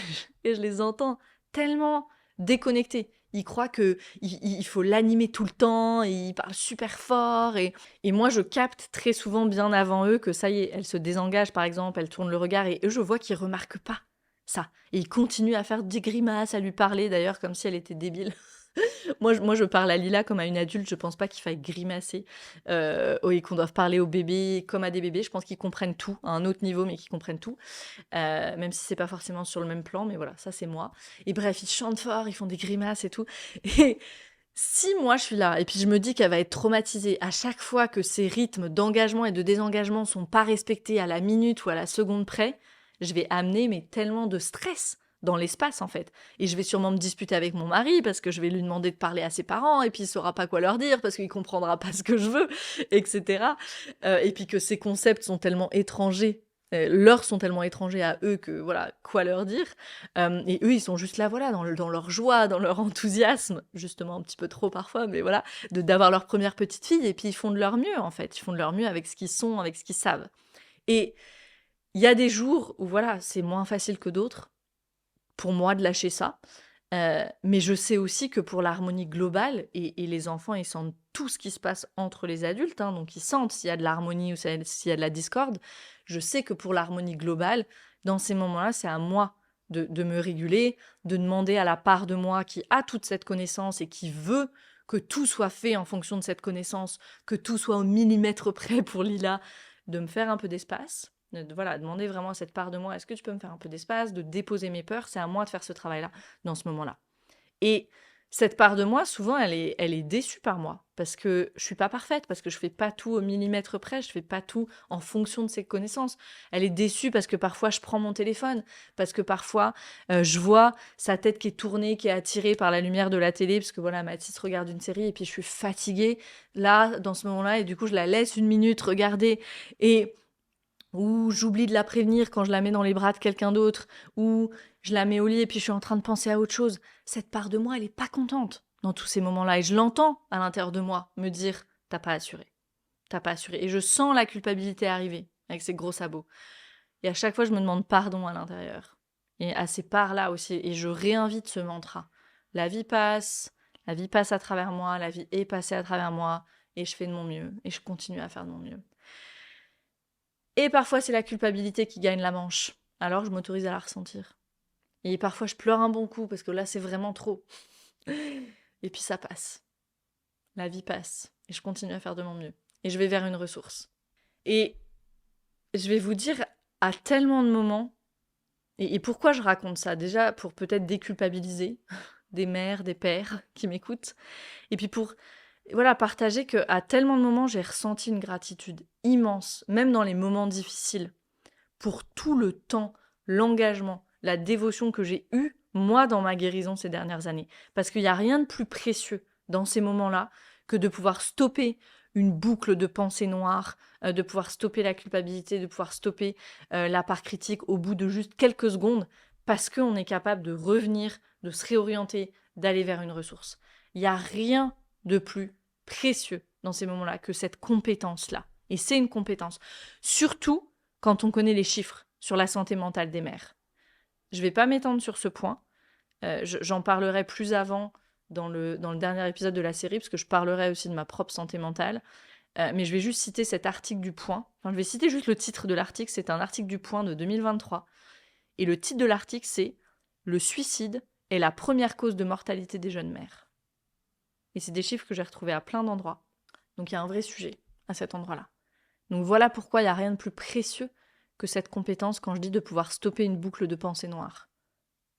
et je les entends tellement déconnectés. Ils croient que il faut l'animer tout le temps, et ils parlent super fort, et moi, je capte très souvent bien avant eux que ça y est, elle se désengage, par exemple, elle tourne le regard, et eux, je vois qu'ils remarquent pas ça. Et ils continuent à faire des grimaces, à lui parler, d'ailleurs, comme si elle était débile. Moi, je parle à Lila comme à une adulte, je pense pas qu'il faille grimacer, et qu'on doive parler aux bébés comme à des bébés. Je pense qu'ils comprennent tout, à un autre niveau, mais qu'ils comprennent tout, même si c'est pas forcément sur le même plan, mais voilà, ça c'est moi. Et bref, ils chantent fort, ils font des grimaces et tout. Et si moi je suis là, et puis je me dis qu'elle va être traumatisée à chaque fois que ces rythmes d'engagement et de désengagement sont pas respectés à la minute ou à la seconde près, je vais amener mais tellement de stress dans l'espace en fait. Et je vais sûrement me disputer avec mon mari parce que je vais lui demander de parler à ses parents, et puis il saura pas quoi leur dire parce qu'il comprendra pas ce que je veux, etc. Et puis que ces concepts sont tellement étrangers, leur sont tellement étrangers à eux que voilà, quoi leur dire. Et eux, ils sont juste là, voilà, dans leur joie, dans leur enthousiasme, justement un petit peu trop parfois, mais voilà, d'avoir leur première petite fille, et puis ils font de leur mieux, en fait. Ils font de leur mieux avec ce qu'ils sont, avec ce qu'ils savent. Et il y a des jours où, voilà, c'est moins facile que d'autres, pour moi, de lâcher ça. Mais je sais aussi que pour l'harmonie globale, et les enfants, ils sentent tout ce qui se passe entre les adultes, hein, donc ils sentent s'il y a de l'harmonie ou s'il y a de la discorde. Je sais que pour l'harmonie globale, dans ces moments-là, c'est à moi de me réguler, de demander à la part de moi qui a toute cette connaissance et qui veut que tout soit fait en fonction de cette connaissance, que tout soit au millimètre près pour Lila, de me faire un peu d'espace. Voilà, demander vraiment à cette part de moi, est-ce que tu peux me faire un peu d'espace, de déposer mes peurs, c'est à moi de faire ce travail-là dans ce moment-là. Et cette part de moi, souvent, elle est déçue par moi, parce que je suis pas parfaite, parce que je fais pas tout au millimètre près, je fais pas tout en fonction de ses connaissances. Elle est déçue parce que parfois je prends mon téléphone, parce que parfois je vois sa tête qui est tournée, qui est attirée par la lumière de la télé, parce que voilà, Mathis regarde une série et puis je suis fatiguée là, dans ce moment-là, et du coup je la laisse une minute regarder, et ou j'oublie de la prévenir quand je la mets dans les bras de quelqu'un d'autre, ou je la mets au lit et puis je suis en train de penser à autre chose. Cette part de moi, elle est pas contente dans tous ces moments-là, et je l'entends à l'intérieur de moi me dire t'as pas assuré, t'as pas assuré, et je sens la culpabilité arriver avec ses gros sabots. Et à chaque fois, je me demande pardon à l'intérieur, et à ces parts-là aussi, et je réinvite ce mantra. La vie passe à travers moi, la vie est passée à travers moi, et je fais de mon mieux, et je continue à faire de mon mieux. Et parfois, c'est la culpabilité qui gagne la manche. Alors, je m'autorise à la ressentir. Et parfois, je pleure un bon coup parce que là, c'est vraiment trop. Et puis, ça passe. La vie passe. Et je continue à faire de mon mieux. Et je vais vers une ressource. Et je vais vous dire, à tellement de moments, et pourquoi je raconte ça? Déjà, pour peut-être déculpabiliser des mères, des pères qui m'écoutent. Et puis pour voilà, partager qu'à tellement de moments, j'ai ressenti une gratitude immense, même dans les moments difficiles, pour tout le temps, l'engagement, la dévotion que j'ai eue, moi, dans ma guérison ces dernières années. Parce qu'il n'y a rien de plus précieux dans ces moments-là que de pouvoir stopper une boucle de pensée noire, de pouvoir stopper la culpabilité, de pouvoir stopper la part critique au bout de juste quelques secondes, parce qu'on est capable de revenir, de se réorienter, d'aller vers une ressource. Il n'y a rien de plus précieux dans ces moments-là que cette compétence-là. Et c'est une compétence. Surtout quand on connaît les chiffres sur la santé mentale des mères. Je ne vais pas m'étendre sur ce point. J'en parlerai plus avant dans le dernier épisode de la série, parce que je parlerai aussi de ma propre santé mentale. Mais je vais juste citer cet article du Point. Enfin, je vais citer juste le titre de l'article. C'est un article du Point de 2023. Et le titre de l'article, c'est « Le suicide est la première cause de mortalité des jeunes mères ». Et c'est des chiffres que j'ai retrouvés à plein d'endroits. Donc il y a un vrai sujet à cet endroit-là. Donc voilà pourquoi il n'y a rien de plus précieux que cette compétence quand je dis de pouvoir stopper une boucle de pensée noire.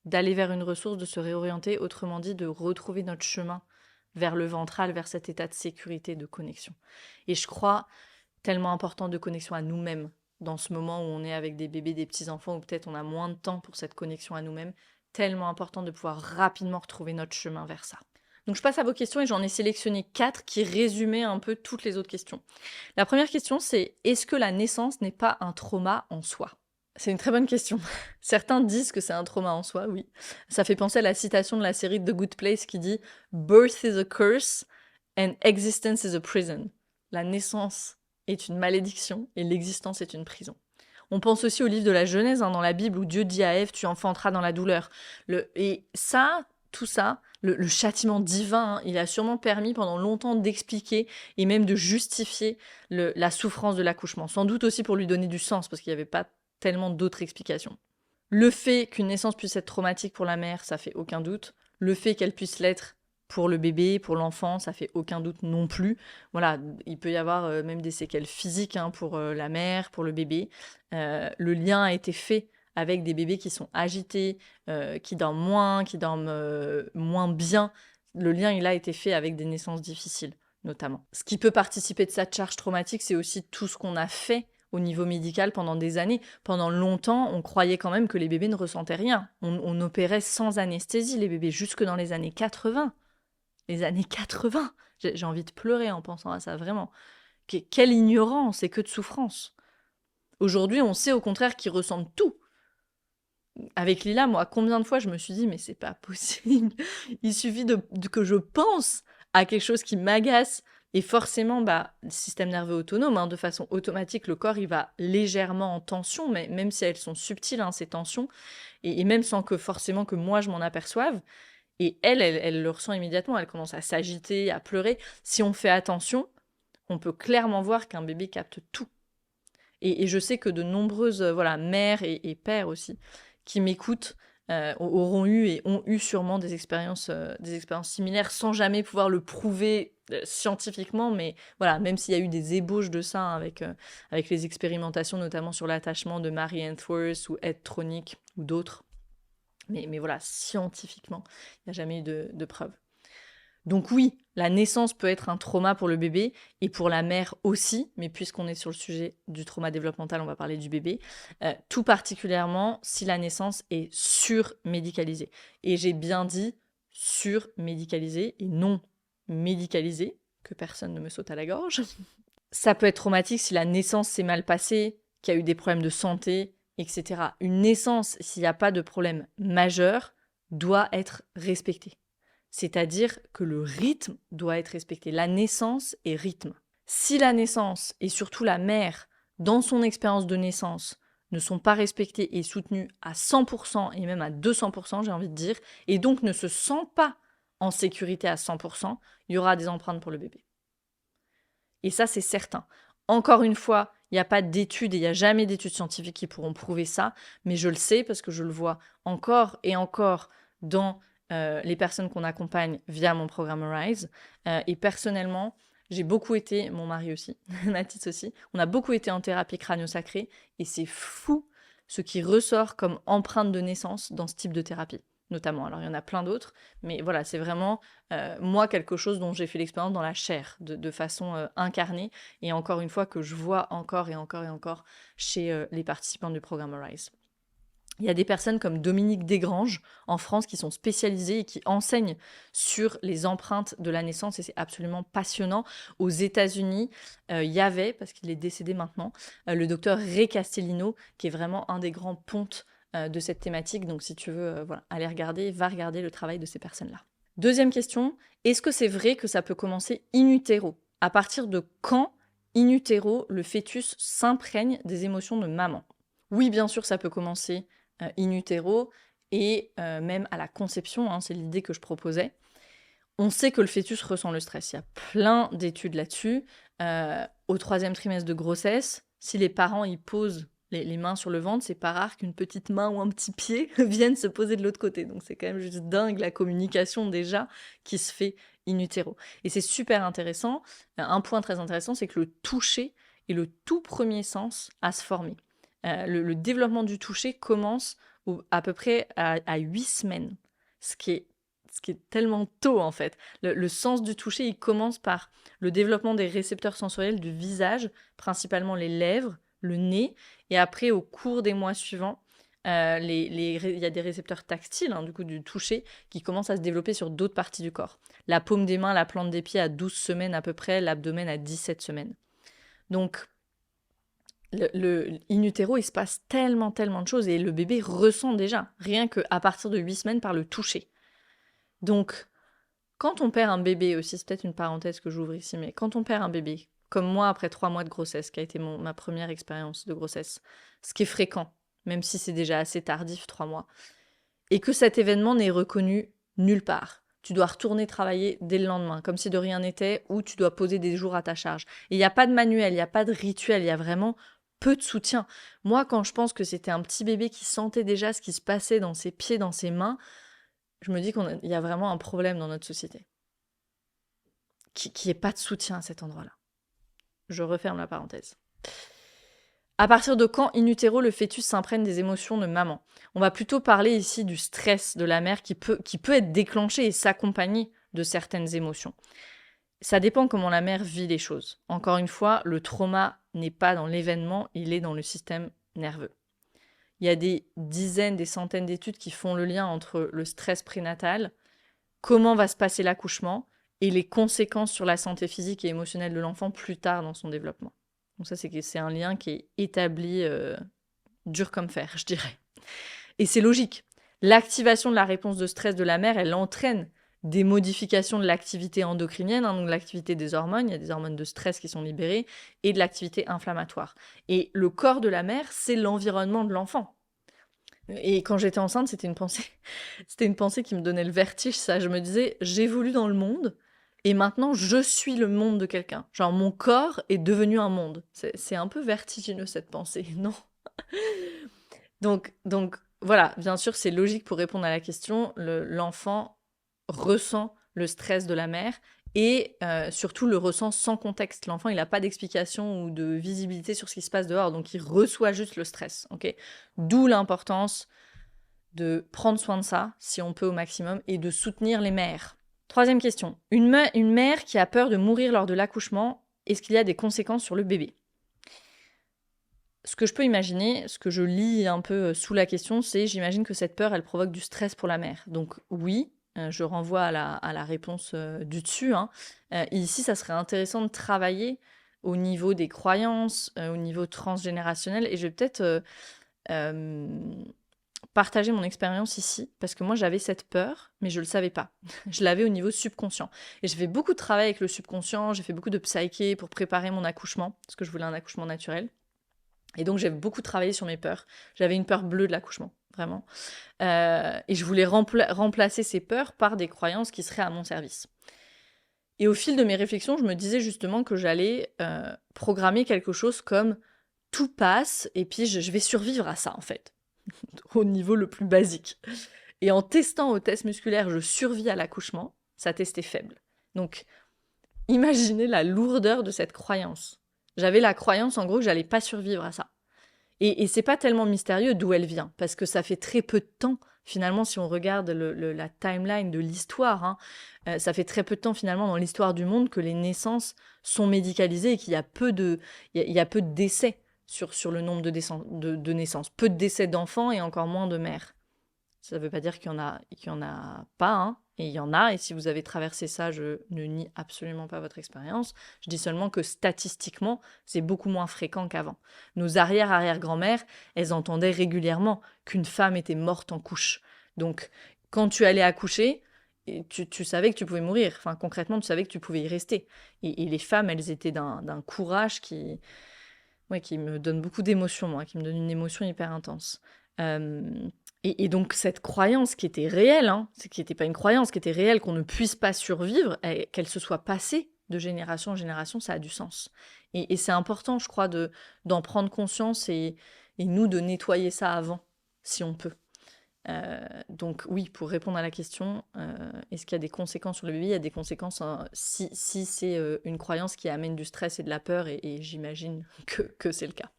D'aller vers une ressource, de se réorienter, autrement dit de retrouver notre chemin vers le ventral, vers cet état de sécurité, de connexion. Et je crois tellement important de connexion à nous-mêmes dans ce moment où on est avec des bébés, des petits-enfants, où peut-être on a moins de temps pour cette connexion à nous-mêmes, tellement important de pouvoir rapidement retrouver notre chemin vers ça. Donc je passe à vos questions et j'en ai sélectionné 4 qui résumaient un peu toutes les autres questions. La première question, c'est: est-ce que la naissance n'est pas un trauma en soi? C'est une très bonne question. Certains disent que c'est un trauma en soi, oui. Ça fait penser à la citation de la série The Good Place qui dit Birth is a curse and existence is a prison. La naissance est une malédiction et l'existence est une prison. On pense aussi au livre de la Genèse, dans la Bible, où Dieu dit à Ève, tu enfanteras dans la douleur. Et ça, tout ça, le châtiment divin, il a sûrement permis pendant longtemps d'expliquer et même de justifier la souffrance de l'accouchement. Sans doute aussi pour lui donner du sens, parce qu'il n'y avait pas tellement d'autres explications. Le fait qu'une naissance puisse être traumatique pour la mère, ça fait aucun doute. Le fait qu'elle puisse l'être pour le bébé, pour l'enfant, ça fait aucun doute non plus. Voilà, il peut y avoir même des séquelles physiques pour la mère, pour le bébé. Le lien a été fait avec des bébés qui sont agités, qui dorment moins bien. Le lien, il a été fait avec des naissances difficiles, notamment. Ce qui peut participer de cette charge traumatique, c'est aussi tout ce qu'on a fait au niveau médical pendant des années. Pendant longtemps, on croyait quand même que les bébés ne ressentaient rien. On opérait sans anesthésie les bébés, jusque dans les années 80. Les années 80, j'ai envie de pleurer en pensant à ça, vraiment. Quelle ignorance et que de souffrance. Aujourd'hui, on sait au contraire qu'ils ressentent tout. Avec Lila, moi, combien de fois je me suis dit, mais c'est pas possible. Il suffit que je pense à quelque chose qui m'agace. Et forcément, le système nerveux autonome, de façon automatique, le corps, il va légèrement en tension, mais même si elles sont subtiles, ces tensions, et même sans que forcément que moi, je m'en aperçoive. Et elle le ressent immédiatement, elle commence à s'agiter, à pleurer. Si on fait attention, on peut clairement voir qu'un bébé capte tout. Et je sais que de nombreuses mères et pères aussi qui m'écoutent auront eu et ont eu sûrement des expériences similaires sans jamais pouvoir le prouver scientifiquement, mais voilà, même s'il y a eu des ébauches de ça avec les expérimentations, notamment sur l'attachement de Mary Ainsworth ou Ed Tronick ou d'autres. Mais voilà, scientifiquement, il n'y a jamais eu de preuves. Donc oui, la naissance peut être un trauma pour le bébé et pour la mère aussi, mais puisqu'on est sur le sujet du trauma développemental, on va parler du bébé, tout particulièrement si la naissance est surmédicalisée. Et j'ai bien dit surmédicalisée et non médicalisée, que personne ne me saute à la gorge. Ça peut être traumatique si la naissance s'est mal passée, qu'il y a eu des problèmes de santé, etc. Une naissance, s'il n'y a pas de problème majeur, doit être respectée. C'est-à-dire que le rythme doit être respecté. La naissance est rythme. Si la naissance, et surtout la mère, dans son expérience de naissance, ne sont pas respectées et soutenues à 100% et même à 200%, j'ai envie de dire, et donc ne se sent pas en sécurité à 100%, il y aura des empreintes pour le bébé. Et ça, c'est certain. Encore une fois, il n'y a pas d'études et il n'y a jamais d'études scientifiques qui pourront prouver ça, mais je le sais parce que je le vois encore et encore dans les personnes qu'on accompagne via mon programme Arise. Et personnellement, j'ai beaucoup été, mon mari aussi, Mathis aussi, on a beaucoup été en thérapie crânio-sacrée et c'est fou ce qui ressort comme empreinte de naissance dans ce type de thérapie, notamment. Alors il y en a plein d'autres, mais voilà, c'est vraiment moi quelque chose dont j'ai fait l'expérience dans la chair, de façon incarnée, et encore une fois que je vois encore et encore et encore chez les participants du programme Arise. Il y a des personnes comme Dominique Desgranges en France qui sont spécialisées et qui enseignent sur les empreintes de la naissance et c'est absolument passionnant. Aux États-Unis, il y avait, parce qu'il est décédé maintenant, le docteur Ray Castellino qui est vraiment un des grands pontes de cette thématique. Donc si tu veux aller regarder, va regarder le travail de ces personnes-là. Deuxième question, est-ce que c'est vrai que ça peut commencer in utero? À partir de quand, in utero, le fœtus s'imprègne des émotions de maman? Oui, bien sûr, ça peut commencer in utero et même à la conception, c'est l'idée que je proposais. On sait que le fœtus ressent le stress. Il y a plein d'études là-dessus. Au 3e trimestre de grossesse, si les parents y posent les mains sur le ventre, c'est pas rare qu'une petite main ou un petit pied vienne se poser de l'autre côté. Donc c'est quand même juste dingue la communication déjà qui se fait in utero. Et c'est super intéressant. Un point très intéressant, c'est que le toucher est le tout premier sens à se former. Le développement du toucher commence à peu près à 8 semaines, ce qui est tellement tôt en fait. Le sens du toucher, il commence par le développement des récepteurs sensoriels du visage, principalement les lèvres, le nez, et après au cours des mois suivants, il y a des récepteurs tactiles, du coup du toucher, qui commencent à se développer sur d'autres parties du corps. la paume des mains, la plante des pieds à 12 semaines à peu près, l'abdomen à 17 semaines. Donc, in utero, il se passe tellement de choses et le bébé ressent déjà, rien qu'à partir de 8 semaines par le toucher. Donc, quand on perd un bébé aussi, c'est peut-être une parenthèse que j'ouvre ici, mais quand on perd un bébé, comme moi après 3 mois de grossesse, qui a été ma première expérience de grossesse, ce qui est fréquent, même si c'est déjà assez tardif, 3 mois, et que cet événement n'est reconnu nulle part. Tu dois retourner travailler dès le lendemain, comme si de rien n'était, ou tu dois poser des jours à ta charge. Et il n'y a pas de manuel, il n'y a pas de rituel, il y a vraiment peu de soutien. Moi, quand je pense que c'était un petit bébé qui sentait déjà ce qui se passait dans ses pieds, dans ses mains, je me dis qu'il y a vraiment un problème dans notre société. Qu'il n'y ait pas de soutien à cet endroit-là. Je referme la parenthèse. À partir de quand, in utero, le fœtus s'imprègne des émotions de maman? On va plutôt parler ici du stress de la mère qui peut être déclenché et s'accompagner de certaines émotions. Ça dépend comment la mère vit les choses. Encore une fois, le trauma n'est pas dans l'événement, il est dans le système nerveux. Il y a des dizaines, des centaines d'études qui font le lien entre le stress prénatal, comment va se passer l'accouchement et les conséquences sur la santé physique et émotionnelle de l'enfant plus tard dans son développement. Donc ça, c'est un lien qui est établi dur comme fer, je dirais. Et c'est logique. L'activation de la réponse de stress de la mère, elle entraîne des modifications de l'activité endocrinienne, donc l'activité des hormones, il y a des hormones de stress qui sont libérées, et de l'activité inflammatoire. Et le corps de la mère, c'est l'environnement de l'enfant. Et quand j'étais enceinte, c'était une pensée qui me donnait le vertige, ça. Je me disais, j'évolue dans le monde, et maintenant, je suis le monde de quelqu'un. Genre, mon corps est devenu un monde. C'est un peu vertigineux, cette pensée, non? Donc, voilà, bien sûr, c'est logique pour répondre à la question. L'enfant ressent le stress de la mère et surtout le ressent sans contexte. L'enfant, il n'a pas d'explication ou de visibilité sur ce qui se passe dehors, donc il reçoit juste le stress. Okay, d'où l'importance de prendre soin de ça, si on peut au maximum, et de soutenir les mères. Troisième question. Une mère qui a peur de mourir lors de l'accouchement, est-ce qu'il y a des conséquences sur le bébé? Ce que je peux imaginer, ce que je lis un peu sous la question, c'est j'imagine que cette peur, elle provoque du stress pour la mère. Donc oui, je renvoie à la réponse du dessus. Hein. Ici, ça serait intéressant de travailler au niveau des croyances, au niveau transgénérationnel, et je vais peut-être partager mon expérience ici, parce que moi j'avais cette peur, mais je le savais pas. Je l'avais au niveau subconscient. Et j'ai fait beaucoup de travail avec le subconscient, j'ai fait beaucoup de psyché pour préparer mon accouchement, parce que je voulais un accouchement naturel. Et donc j'ai beaucoup travaillé sur mes peurs. J'avais une peur bleue de l'accouchement, vraiment. Et je voulais remplacer ces peurs par des croyances qui seraient à mon service. Et au fil de mes réflexions, je me disais justement que j'allais programmer quelque chose comme tout passe, et puis je vais survivre à ça en fait. Au niveau le plus basique. Et en testant au test musculaire, je survis à l'accouchement, ça testait faible. Donc, imaginez la lourdeur de cette croyance. J'avais la croyance, en gros, que j'allais pas survivre à ça. Et c'est pas tellement mystérieux d'où elle vient, parce que ça fait très peu de temps, finalement, si on regarde la timeline de l'histoire, hein, ça fait très peu de temps, finalement, dans l'histoire du monde, que les naissances sont médicalisées et qu'il y a peu de décès sur le nombre de naissances. Peu de décès d'enfants et encore moins de mères. Ça ne veut pas dire qu'il y en a pas, hein, et il y en a, et si vous avez traversé ça, je ne nie absolument pas votre expérience. Je dis seulement que statistiquement, c'est beaucoup moins fréquent qu'avant. Nos arrière-arrière-grand-mères, elles entendaient régulièrement qu'une femme était morte en couche. Donc, quand tu allais accoucher, tu savais que tu pouvais mourir. Enfin, concrètement, tu savais que tu pouvais y rester. Et les femmes, elles étaient d'un courage qui me donne beaucoup d'émotions, moi, qui me donne une émotion hyper intense. Et donc cette croyance qui était réelle, hein, qui n'était pas une croyance, qui était réelle, qu'on ne puisse pas survivre, qu'elle se soit passée de génération en génération, ça a du sens. Et c'est important, je crois, d'en prendre conscience et nous de nettoyer ça avant, si on peut. Donc oui, pour répondre à la question, est-ce qu'il y a des conséquences sur le bébé? Il y a des conséquences si c'est une croyance qui amène du stress et de la peur, et j'imagine que c'est le cas.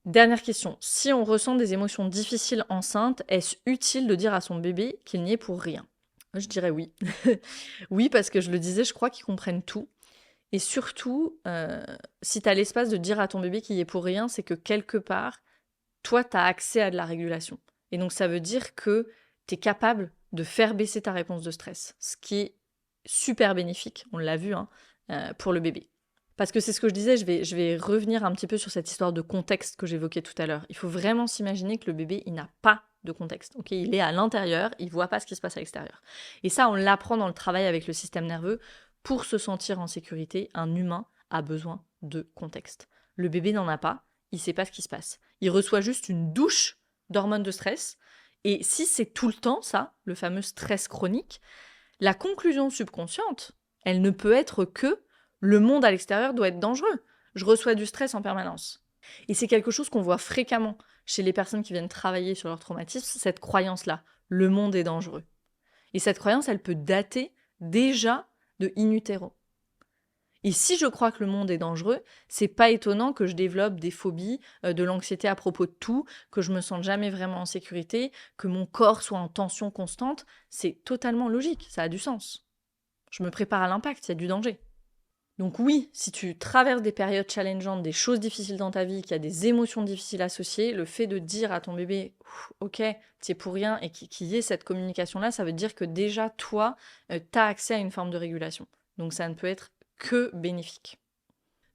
Dernière question, si on ressent des émotions difficiles enceinte, est-ce utile de dire à son bébé qu'il n'y est pour rien? Je dirais oui. Oui, parce que je le disais, je crois qu'ils comprennent tout. Et surtout, si tu as l'espace de dire à ton bébé qu'il y est pour rien, c'est que quelque part, toi, tu as accès à de la régulation. Et donc, ça veut dire que tu es capable de faire baisser ta réponse de stress, ce qui est super bénéfique, on l'a vu, hein, pour le bébé. Parce que c'est ce que je disais, je vais revenir un petit peu sur cette histoire de contexte que j'évoquais tout à l'heure. Il faut vraiment s'imaginer que le bébé, il n'a pas de contexte. Ok, il est à l'intérieur, il voit pas ce qui se passe à l'extérieur. Et ça, on l'apprend dans le travail avec le système nerveux. Pour se sentir en sécurité, un humain a besoin de contexte. Le bébé n'en a pas, il sait pas ce qui se passe. Il reçoit juste une douche d'hormones de stress. Et si c'est tout le temps ça, le fameux stress chronique, la conclusion subconsciente, elle ne peut être que le monde à l'extérieur doit être dangereux. Je reçois du stress en permanence. Et c'est quelque chose qu'on voit fréquemment chez les personnes qui viennent travailler sur leur traumatisme, cette croyance-là, le monde est dangereux. Et cette croyance, elle peut dater déjà de in utero. Et si je crois que le monde est dangereux, c'est pas étonnant que je développe des phobies, de l'anxiété à propos de tout, que je me sente jamais vraiment en sécurité, que mon corps soit en tension constante. C'est totalement logique, ça a du sens. Je me prépare à l'impact, il y a du danger. Donc oui, si tu traverses des périodes challengeantes, des choses difficiles dans ta vie, qu'il y a des émotions difficiles associées, le fait de dire à ton bébé « Ok, t'y es pour rien » et qu'il y ait cette communication-là, ça veut dire que déjà, toi, t'as accès à une forme de régulation. Donc ça ne peut être que bénéfique.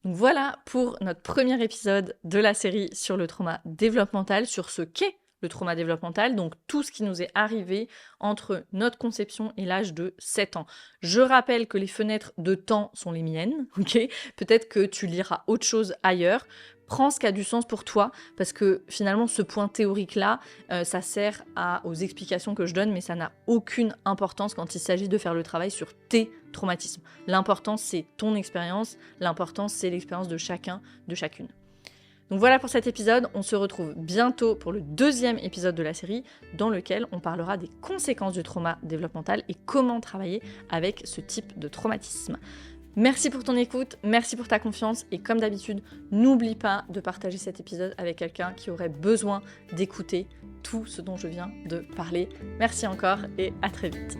Donc voilà pour notre premier épisode de la série sur le trauma développemental, sur ce qu'est le trauma développemental, donc tout ce qui nous est arrivé entre notre conception et l'âge de 7 ans. Je rappelle que les fenêtres de temps sont les miennes, ok ? Peut-être que tu liras autre chose ailleurs. Prends ce qui a du sens pour toi, parce que finalement, ce point théorique-là, ça sert aux explications que je donne, mais ça n'a aucune importance quand il s'agit de faire le travail sur tes traumatismes. L'important, c'est ton expérience, l'important, c'est l'expérience de chacun, de chacune. Donc voilà pour cet épisode, on se retrouve bientôt pour le deuxième épisode de la série dans lequel on parlera des conséquences du trauma développemental et comment travailler avec ce type de traumatisme. Merci pour ton écoute, merci pour ta confiance et comme d'habitude, n'oublie pas de partager cet épisode avec quelqu'un qui aurait besoin d'écouter tout ce dont je viens de parler. Merci encore et à très vite.